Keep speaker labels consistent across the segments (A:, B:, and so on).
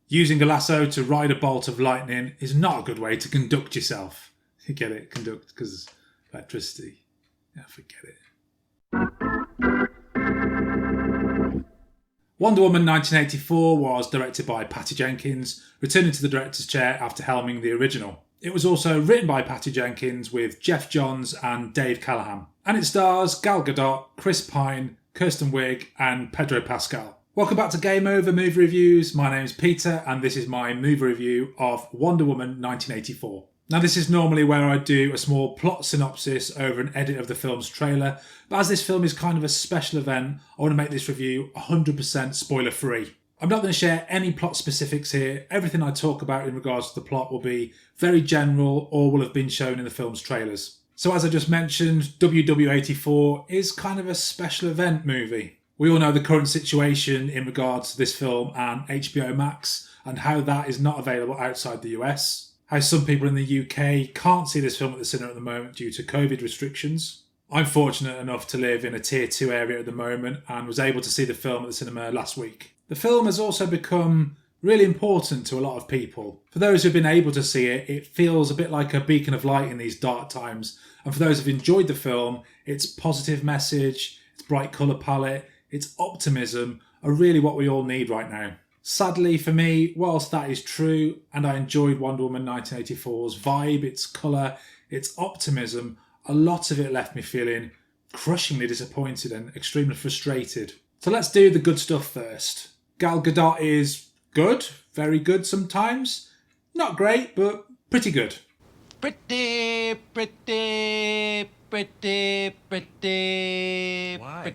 A: Using a lasso to ride a bolt of lightning is not a good way to conduct yourself. You get it? Conduct, because electricity. Yeah, forget it. Wonder Woman 1984 was directed by Patty Jenkins, returning to the director's chair after helming the original. It was also written by Patty Jenkins with Geoff Johns and Dave Callaham. And it stars Gal Gadot, Chris Pine, Kristen Wiig and Pedro Pascal. Welcome back to Game Over Movie Reviews. My name's Peter and this is my movie review of Wonder Woman 1984. Now this is normally where I do a small plot synopsis over an edit of the film's trailer, but as this film is kind of a special event, I want to make this review 100% spoiler free. I'm not going to share any plot specifics here. Everything I talk about in regards to the plot will be very general or will have been shown in the film's trailers. So as I just mentioned, WW84 is kind of a special event movie. We all know the current situation in regards to this film and HBO Max and how that is not available outside the US. How some people in the UK can't see this film at the cinema at the moment due to COVID restrictions. I'm fortunate enough to live in a tier 2 area at the moment and was able to see the film at the cinema last week. The film has also become really important to a lot of people. For those who've been able to see it, it feels a bit like a beacon of light in these dark times. And for those who've enjoyed the film, its positive message, its bright colour palette, its optimism are really what we all need right now. Sadly for me, whilst that is true, and I enjoyed Wonder Woman 1984's vibe, its colour, its optimism, a lot of it left me feeling crushingly disappointed and extremely frustrated. So let's do the good stuff first. Gal Gadot is good, very good sometimes. Not great, but pretty good.
B: Pretty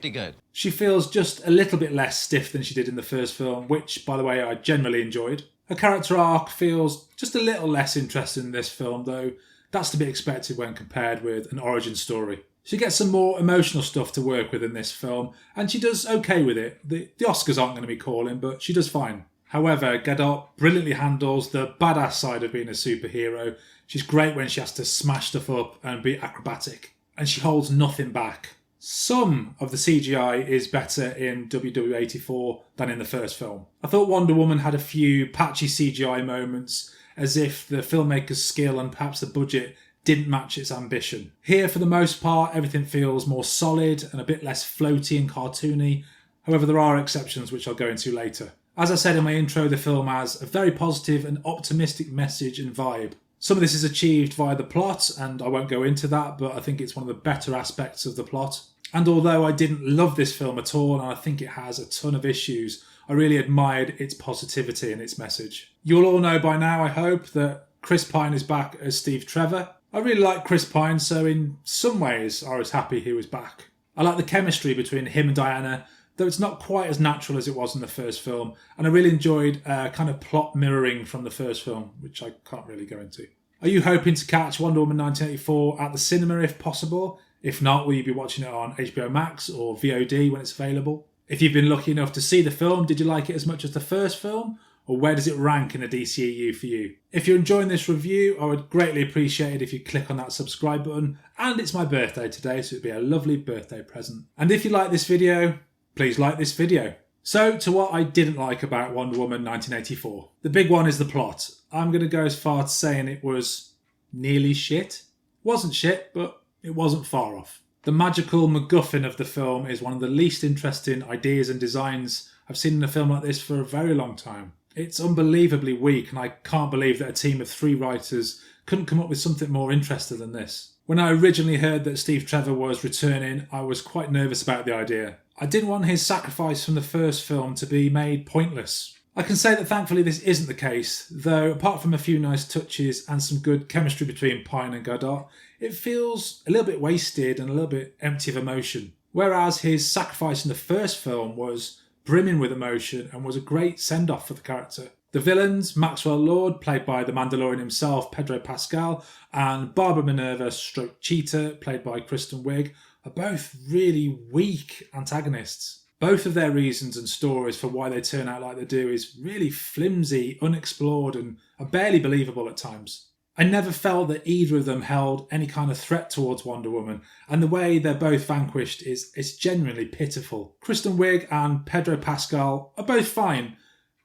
B: good.
A: She feels just a little bit less stiff than she did in the first film, which, by the way, I generally enjoyed. Her character arc feels just a little less interesting in this film, though that's to be expected when compared with an origin story. She gets some more emotional stuff to work with in this film, and she does okay with it. The Oscars aren't going to be calling, but she does fine. However, Gadot brilliantly handles the badass side of being a superhero. She's great when she has to smash stuff up and be acrobatic, and she holds nothing back. Some of the CGI is better in WW84 than in the first film. I thought Wonder Woman had a few patchy CGI moments, as if the filmmaker's skill and perhaps the budget didn't match its ambition. Here, for the most part, everything feels more solid and a bit less floaty and cartoony. However, there are exceptions which I'll go into later. As I said in my intro, the film has a very positive and optimistic message and vibe. Some of this is achieved via the plot, and I won't go into that, but I think it's one of the better aspects of the plot. And although I didn't love this film at all, and I think it has a ton of issues, I really admired its positivity and its message. You'll all know by now, I hope, that Chris Pine is back as Steve Trevor. I really like Chris Pine, so in some ways I was happy he was back. I like the chemistry between him and Diana, though it's not quite as natural as it was in the first film, and I really enjoyed kind of plot mirroring from the first film, which I can't really go into. Are you hoping to catch Wonder Woman 1984 at the cinema if possible? If not, will you be watching it on HBO Max or VOD when it's available? If you've been lucky enough to see the film, did you like it as much as the first film? Or where does it rank in the DCEU for you? If you're enjoying this review, I would greatly appreciate it if you click on that subscribe button. And it's my birthday today, so it'd be a lovely birthday present. And if you like this video, please like this video. So, to what I didn't like about Wonder Woman 1984. The big one is the plot. I'm going to go as far to saying it was nearly shit. Wasn't shit, but it wasn't far off. The magical MacGuffin of the film is one of the least interesting ideas and designs I've seen in a film like this for a very long time. It's unbelievably weak, and I can't believe that a team of 3 writers couldn't come up with something more interesting than this. When I originally heard that Steve Trevor was returning, I was quite nervous about the idea. I didn't want his sacrifice from the first film to be made pointless. I can say that thankfully this isn't the case, though apart from a few nice touches and some good chemistry between Pine and Gadot, it feels a little bit wasted and a little bit empty of emotion. Whereas his sacrifice in the first film was brimming with emotion and was a great send-off for the character. The villains, Maxwell Lord, played by the Mandalorian himself, Pedro Pascal, and Barbara Minerva / Cheetah, played by Kristen Wiig, are both really weak antagonists. Both of their reasons and stories for why they turn out like they do is really flimsy, unexplored, and are barely believable at times. I never felt that either of them held any kind of threat towards Wonder Woman, and the way they're both vanquished is genuinely pitiful. Kristen Wiig and Pedro Pascal are both fine.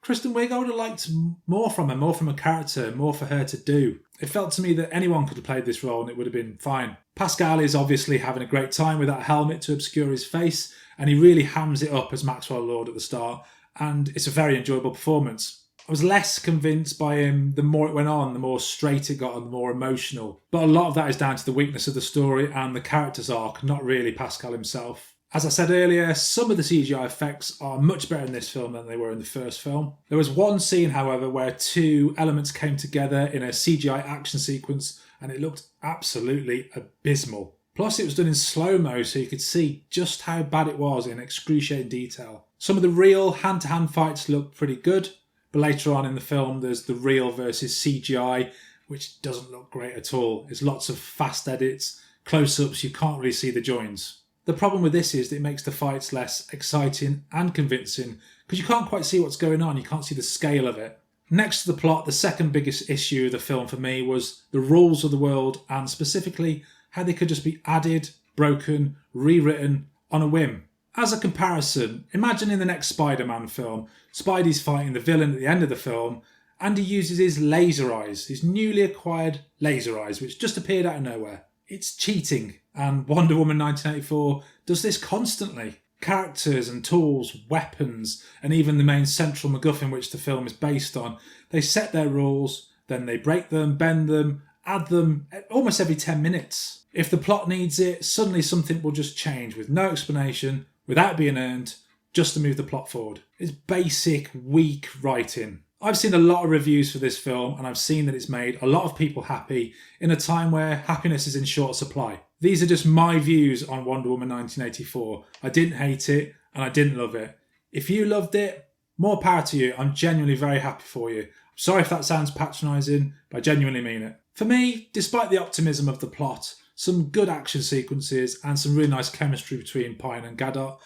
A: Kristen Wiig, I would have liked more from her, more from her character, more for her to do. It felt to me that anyone could have played this role and it would have been fine. Pascal is obviously having a great time with that helmet to obscure his face, and he really hams it up as Maxwell Lord at the start, and it's a very enjoyable performance. I was less convinced by him the more it went on, the more straight it got and the more emotional. But a lot of that is down to the weakness of the story and the character's arc, not really Pascal himself. As I said earlier, some of the CGI effects are much better in this film than they were in the first film. There was one scene, however, where two elements came together in a CGI action sequence and it looked absolutely abysmal. Plus, it was done in slow-mo, so you could see just how bad it was in excruciating detail. Some of the real hand-to-hand fights looked pretty good, but later on in the film there's the real versus CGI, which doesn't look great at all. There's lots of fast edits, close-ups, you can't really see the joins. The problem with this is that it makes the fights less exciting and convincing because you can't quite see what's going on, you can't see the scale of it. Next to the plot, the second biggest issue of the film for me was the rules of the world, and specifically how they could just be added, broken, rewritten on a whim. As a comparison, imagine in the next Spider-Man film, Spidey's fighting the villain at the end of the film and he uses his laser eyes, his newly acquired laser eyes, which just appeared out of nowhere. It's cheating, and Wonder Woman 1984 does this constantly. Characters and tools, weapons, and even the main central MacGuffin which the film is based on, they set their rules, then they break them, bend them, add them almost every 10 minutes. If the plot needs it, suddenly something will just change with no explanation, without being earned, just to move the plot forward. It's basic, weak writing. I've seen a lot of reviews for this film and I've seen that it's made a lot of people happy in a time where happiness is in short supply. These are just my views on Wonder Woman 1984. I didn't hate it and I didn't love it. If you loved it, more power to you. I'm genuinely very happy for you. I'm sorry if that sounds patronising, but I genuinely mean it. For me, despite the optimism of the plot, some good action sequences and some really nice chemistry between Pine and Gadot,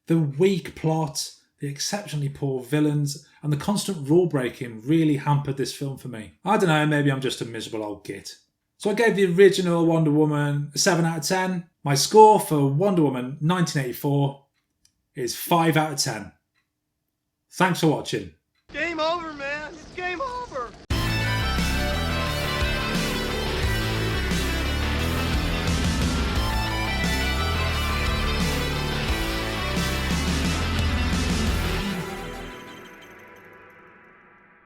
A: the weak plot, the exceptionally poor villains, and the constant rule breaking really hampered this film for me. I don't know, maybe I'm just a miserable old git. So I gave the original Wonder Woman a 7 out of 10. My score for Wonder Woman 1984 is 5 out of 10. Thanks for watching.
C: Game over, man.